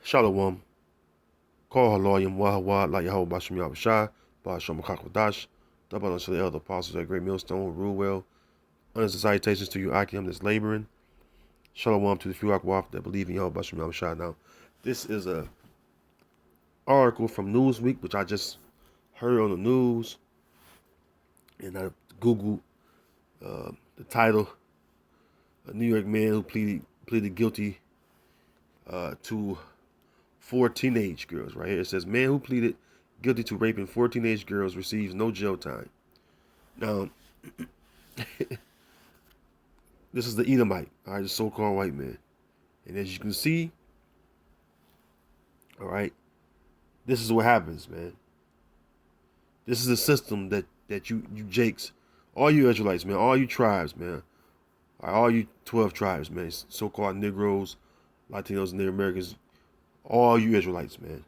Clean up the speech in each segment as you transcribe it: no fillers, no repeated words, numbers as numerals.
Shalom. Call Halayim Wahawad like Yahweh Bashim Yahushai, Basham Kakwadash, double unto the elder apostles at Great Millstone, rule well. Honors and salutations to you, Akim, that's laboring. Shalom to the few Akwaf that believe in Yahweh Bashim Yahushai. Now, this is a article from Newsweek, which I just heard on the news, and I Googled the title: a New York man who pleaded guilty to 4 teenage girls. Right here it says, man who pleaded guilty to raping 4 teenage girls receives no jail time. Now, this is the Edomite, all right, the so-called white man. And as you can see, all right, this is what happens, man. This is a system that you Jakes, all you Israelites, man, all you tribes, man, all you 12 tribes, man, so-called Negroes, Latinos, Native Americans, all you Israelites, man.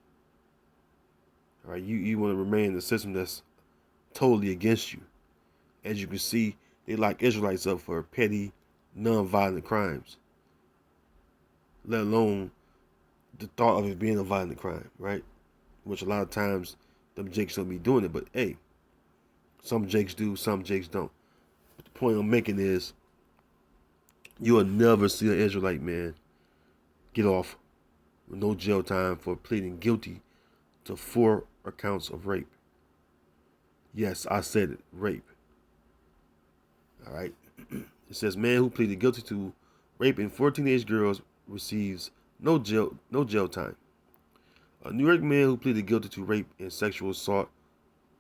All right, you want to remain in the system that's totally against you. As you can see, they lock Israelites up for petty, non-violent crimes, let alone the thought of it being a violent crime, right? Which a lot of times them Jakes don't be doing it, but hey, some Jakes do, some Jakes don't. But the point I'm making is, you will never see an Israelite man get off with no jail time for pleading guilty to 4 accounts of rape. Yes, I said it, rape. All right. It says, man who pleaded guilty to raping 4 teenage girls receives no jail time. A New York man who pleaded guilty to rape and sexual assault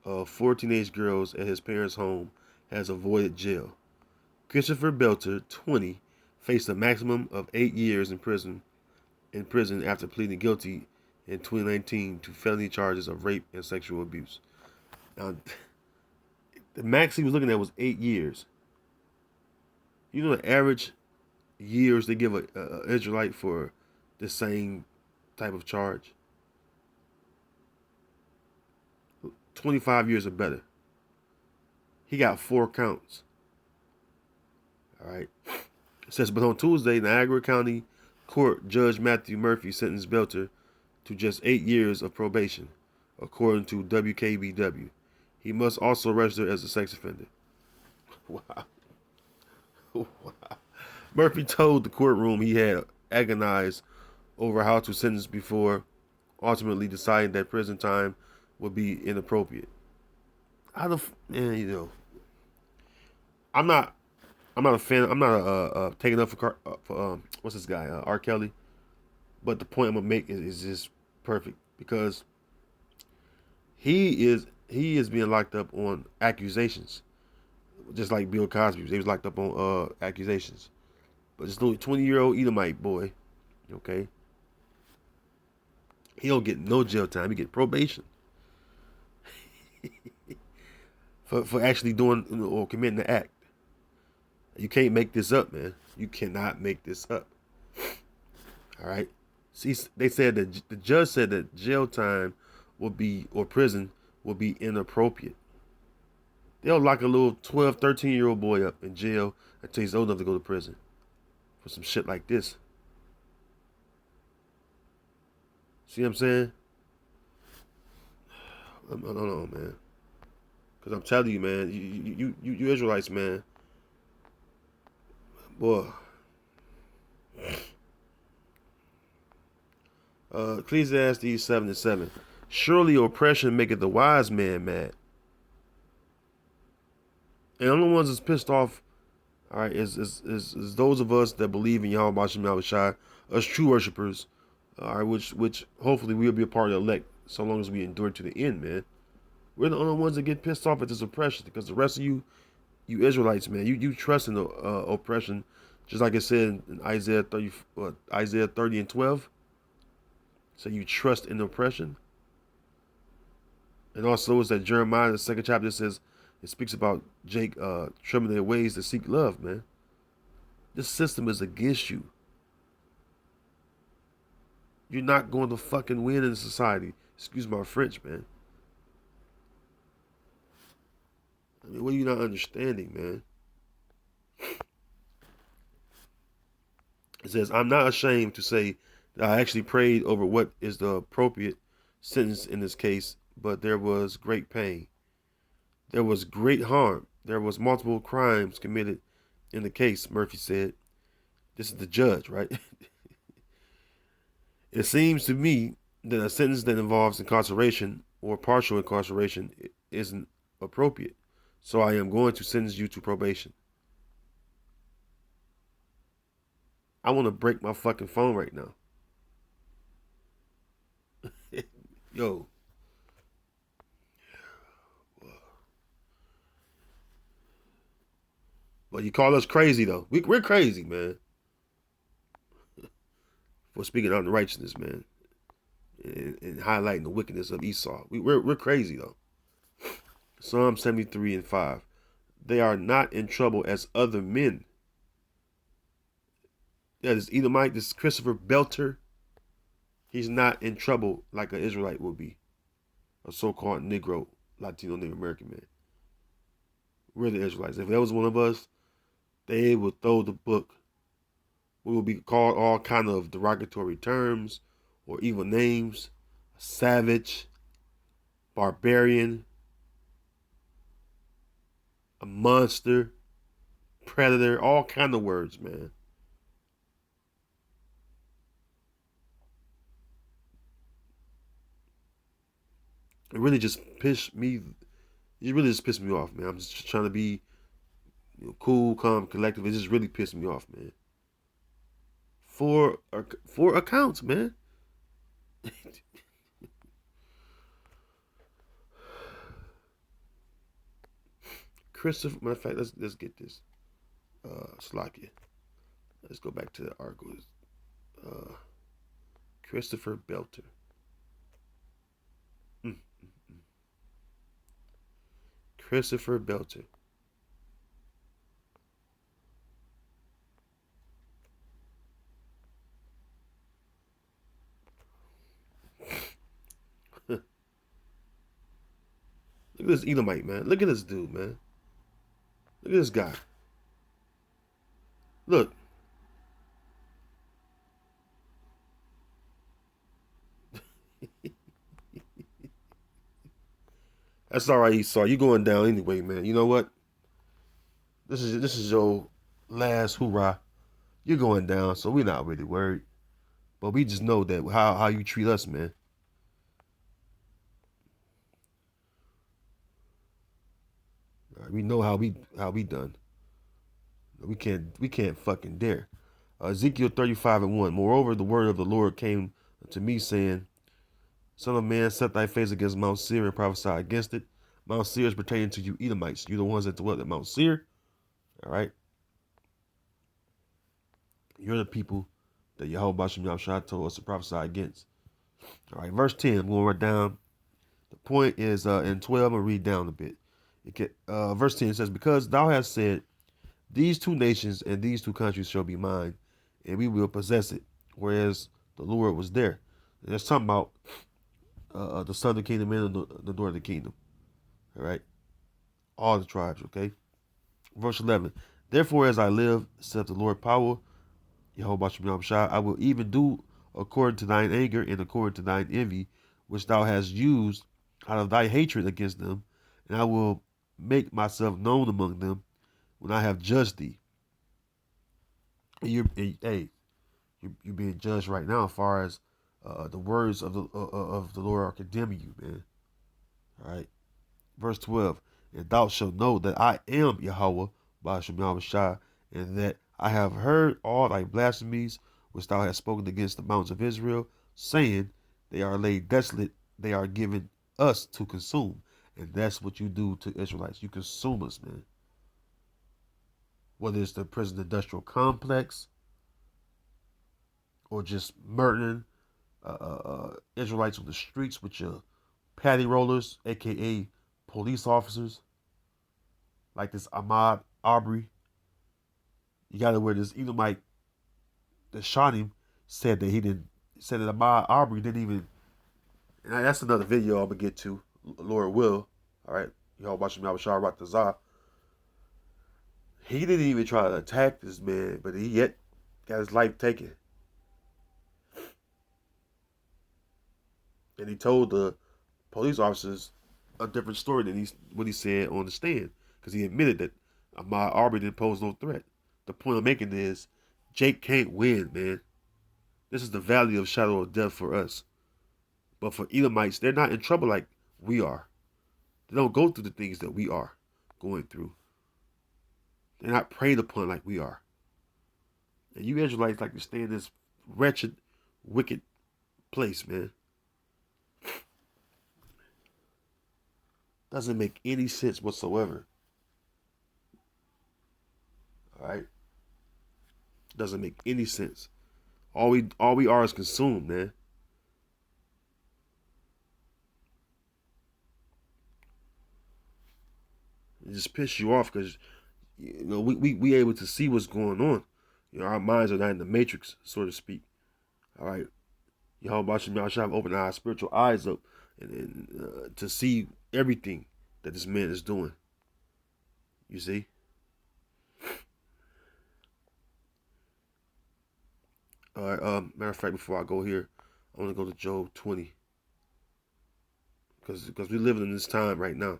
of 4 teenage girls at his parents' home has avoided jail. Christopher Belter, 20, faced a maximum of 8 years in prison after pleading guilty in 2019 to felony charges of rape and sexual abuse. Now, the max he was looking at was 8 years. You know the average years they give a Israelite for the same type of charge? 25 years or better. He got 4 counts. All right. It says, but on Tuesday, Niagara County Court Judge Matthew Murphy sentenced Belter to just 8 years of probation, according to WKBW. He must also register as a sex offender. Wow. Wow. Murphy told the courtroom he had agonized over how to sentence before ultimately deciding that prison time would be inappropriate. Man, I'm not a fan. I'm not taking up for what's this guy, R. Kelly. But the point I'm gonna make is just perfect because he is being locked up on accusations, just like Bill Cosby. He was locked up on accusations. But this little 20-year-old Edomite boy, okay, he don't get no jail time. He get probation for actually doing or committing the act. You can't make this up, man. You cannot make this up. All right. See, they said that the judge said that jail time will be, or prison will be inappropriate. They'll lock a little 12, 13-year-old boy up in jail until he's old enough to go to prison for some shit like this. See what I'm saying? I don't know, man. Because I'm telling you, man, you Israelites, man, boy. Ecclesiastes 7:7. Surely oppression maketh the wise man mad. And the only ones that's pissed off, all right, is those of us that believe in Yahweh Bashim Yahushai, us true worshipers, all right, which hopefully we'll be a part of the elect so long as we endure to the end, man. We're the only ones that get pissed off at this oppression because the rest of you Israelites, man, you trust in the oppression, just like it said in Isaiah 30 and 12. So you trust in oppression. And also it's that Jeremiah, the 2nd chapter, says, it speaks about Jake trimming their ways to seek love, man. This system is against you. You're not going to fucking win in society. Excuse my French, man. I mean, what are you not understanding, man? It says, I'm not ashamed to say I actually prayed over what is the appropriate sentence in this case, but there was great pain. There was great harm. There was multiple crimes committed in the case, Murphy said. This is the judge, right? It seems to me that a sentence that involves incarceration or partial incarceration isn't appropriate. So I am going to sentence you to probation. I want to break my fucking phone right now. Yo. But you call us crazy, though. We're crazy, man. For speaking on righteousness, man. And highlighting the wickedness of Esau. We're crazy, though. Psalm 73 and 5. They are not in trouble as other men. Yeah, this Edomite, this Christopher Belter, he's not in trouble like an Israelite would be. A so-called Negro, Latino, Native American man. We're the Israelites. If that was one of us, they would throw the book. We would be called all kind of derogatory terms or evil names. Savage, barbarian, a monster, predator, all kind of words, man. It really just pissed me. It really just pissed me off, man. I'm just trying to be cool, calm, collective. It just really pissed me off, man. Four accounts, man. Christopher, matter of fact, let's get this. Slakia. Let's go back to the article. Uh, Christopher Belter. Mm. Christopher Belter. Look at this Edomite, man. Look at this dude, man. Look at this guy. Look. That's all right, Esau. You going down anyway, man. You know what? This is your last hoorah. You're going down, so we're not really worried. But we just know that how you treat us, man. Right, we know how we done. We can't fucking dare. Ezekiel 35 and 1. Moreover, the word of the Lord came to me, saying, Son of man, set thy face against Mount Seir and prophesy against it. Mount Seir is pertaining to you Edomites. You the ones that dwell at Mount Seir. All right. You're the people that Yahweh Shem Yahushua told us to prophesy against. All right, verse 10. I'm going right down. The point is in 12. I'm going to read down a bit. Verse 10 says, Because thou hast said, these two nations and these two countries shall be mine, and we will possess it, whereas the Lord was there. And that's talking about the southern kingdom and the northern kingdom. All right? All the tribes, okay? Verse 11. Therefore, as I live, saith the Lord power, Yahweh Shem Shai, I will even do according to thine anger and according to thine envy, which thou hast used out of thy hatred against them, and I will make myself known among them when I have judged thee. And you're being judged right now as far as the words of the Lord are condemning you, man. All right. Verse 12. And thou shalt know that I am Yahweh, Ba'ashem Shai, and that I have heard all thy blasphemies which thou hast spoken against the mountains of Israel, saying, they are laid desolate, they are given us to consume. And that's what you do to Israelites. You consume us, man. Whether it's the prison industrial complex or just murdering Israelites on the streets with your patty rollers, aka police officers, like this Ahmad Aubrey. You got to where this Edomite that shot him said that Ahmad Aubrey didn't even. And that's another video I'm gonna get to. Lord will. All right, y'all watching me. I was Shah Ratazah. He didn't even try to attack this man, but he yet got his life taken. And he told the police officers a different story than what he said on the stand, because he admitted that Ahmaud Arbery didn't pose no threat. The point I'm making is Jake can't win, man. This is the valley of shadow of death for us. But for Edomites, they're not in trouble like we are. They don't go through the things that we are going through. They're not preyed upon like we are. And you Israelites like to stay in this wretched, wicked place, man. Doesn't make any sense whatsoever. All right? Doesn't make any sense. All we are is consumed, man. It just pisses you off because we able to see what's going on. Our minds are not in the matrix, so to speak. All right. Y'all should have opened our spiritual eyes up and to see everything that this man is doing. You see? All right. Matter of fact, before I go here, I want to go to Job 20 because we're living in this time right now.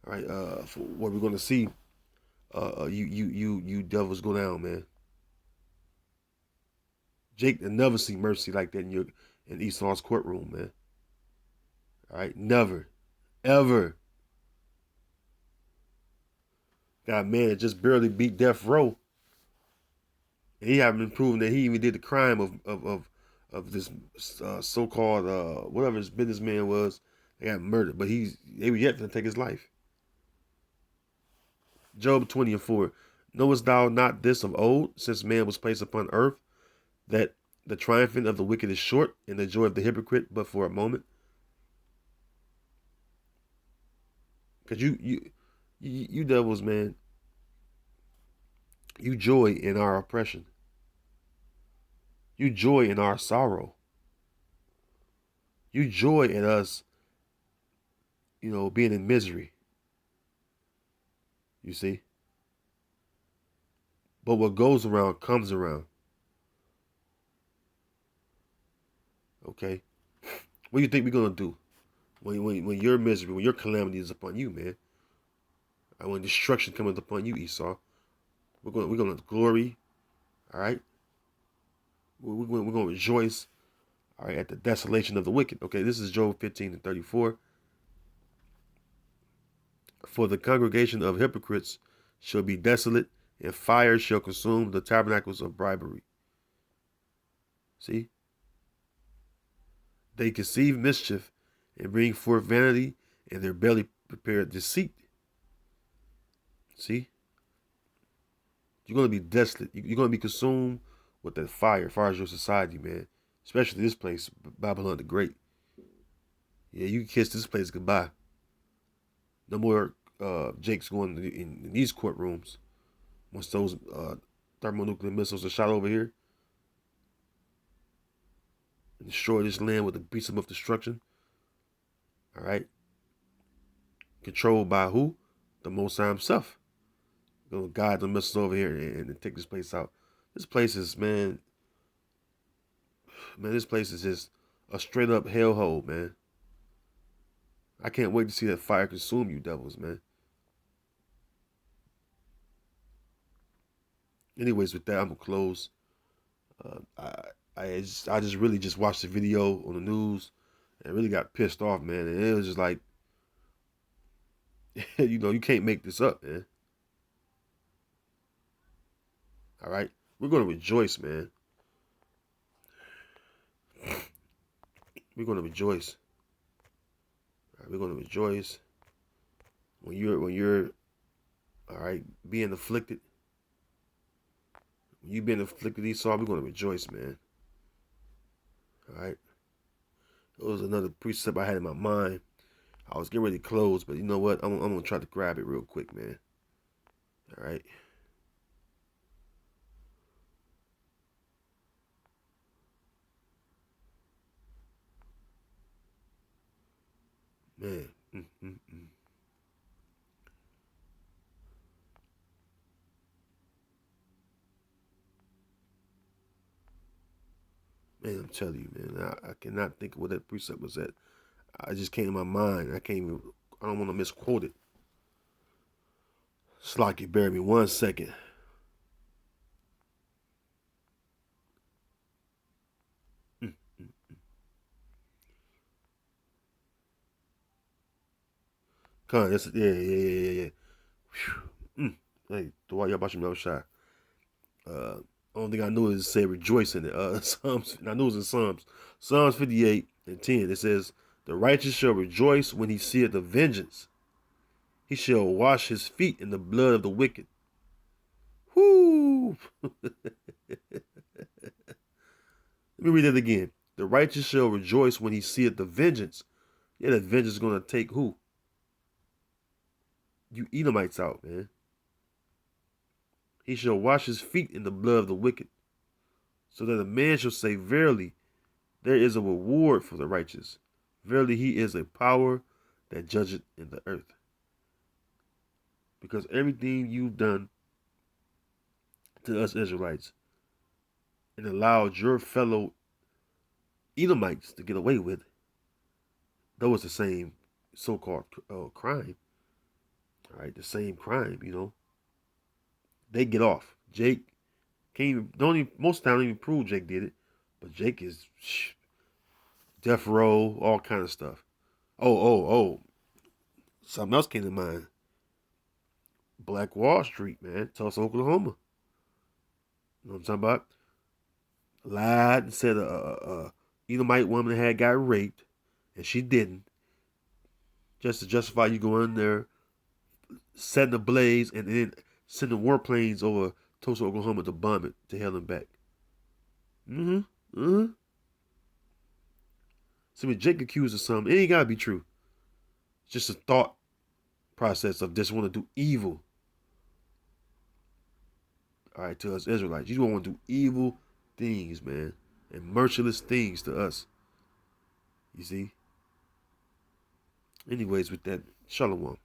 All right. For what we're going to see, you devils go down, man. Jake will never see mercy like that in Esau's courtroom, man. All right, never, ever. Got a man that just barely beat death row, and he haven't been proven that he even did the crime of this so-called whatever his businessman was. They got murdered, but they were yet to take his life. Job 20:4. Knowest thou not this of old, since man was placed upon earth, that the triumphing of the wicked is short, and the joy of the hypocrite but for a moment? Because you devils, man, you joy in our oppression. You joy in our sorrow. You joy in us, being in misery. You see? But what goes around comes around. Okay? What do you think we're gonna do when your misery, when your calamity is upon you, man? And when destruction cometh upon you, Esau, we're gonna glory, all right? We're gonna rejoice, all right, at the desolation of the wicked. Okay, this is Job 15:34. For the congregation of hypocrites shall be desolate, and fire shall consume the tabernacles of bribery. See? They conceive mischief and bring forth vanity, and their belly prepared deceit. See? You're going to be desolate. You're going to be consumed with that fire. Fire is your society, man. Especially this place, Babylon the Great. Yeah, you can kiss this place goodbye. No more Jake's going in these courtrooms. Once those thermonuclear missiles are shot over here and destroy this land with a besom of destruction. All right. Controlled by who? The Most High himself. Gonna guide the missiles over here and take this place out. This place is, man, this place is just a straight up hellhole, man. I can't wait to see that fire consume you devils, man. Anyways, with that, I'm gonna close. I just really just watched the video on the news and really got pissed off, man. And it was just like, you can't make this up, man. All right, we're gonna rejoice, man. We're gonna rejoice. All right, we're gonna rejoice when you're all right being afflicted. When you being afflicted, Esau, we're gonna rejoice, man. All right. It was another precept I had in my mind. I was getting ready to close, but you know what? I'm gonna try to grab it real quick, man. All right. Man. Man, I'm telling you, man, I cannot think of what that precept was at. I just came to my mind. I can't even. I don't want to misquote it. Slocky, bear me 1 second. Mm. Con, that's yeah. Whew. Hey, the why y'all about your shot. Only thing I knew is it said rejoice in it. Psalms. I knew it was in Psalms. Psalms 58:10. It says, "The righteous shall rejoice when he seeth the vengeance. He shall wash his feet in the blood of the wicked." Whoo! Let me read that again. The righteous shall rejoice when he seeth the vengeance. Yeah, that vengeance is gonna take who? You Edomites out, man. He shall wash his feet in the blood of the wicked, so that a man shall say, "Verily, there is a reward for the righteous. Verily, he is a power that judgeth in the earth." Because everything you've done to us Israelites and allowed your fellow Edomites to get away with, though it's the same so-called crime, all right, the same crime, they get off. Jake can't even, don't even, most of the time don't even prove Jake did it, but Jake is death row, all kind of stuff. Oh, something else came to mind. Black Wall Street, man, Tulsa, Oklahoma. You know what I'm talking about? Lied and said a Edomite woman had got raped, and she didn't, just to justify you going there, setting a blaze, and then sending warplanes over Tulsa, Oklahoma to bomb it to hell and back. Mm-hmm. Mm-hmm. See, when Jake accused of something, it ain't gotta be true. It's just a thought process of just want to do evil. All right, to us Israelites, you don't want to do evil things, man, and merciless things to us. You see. Anyways, with that, shalom.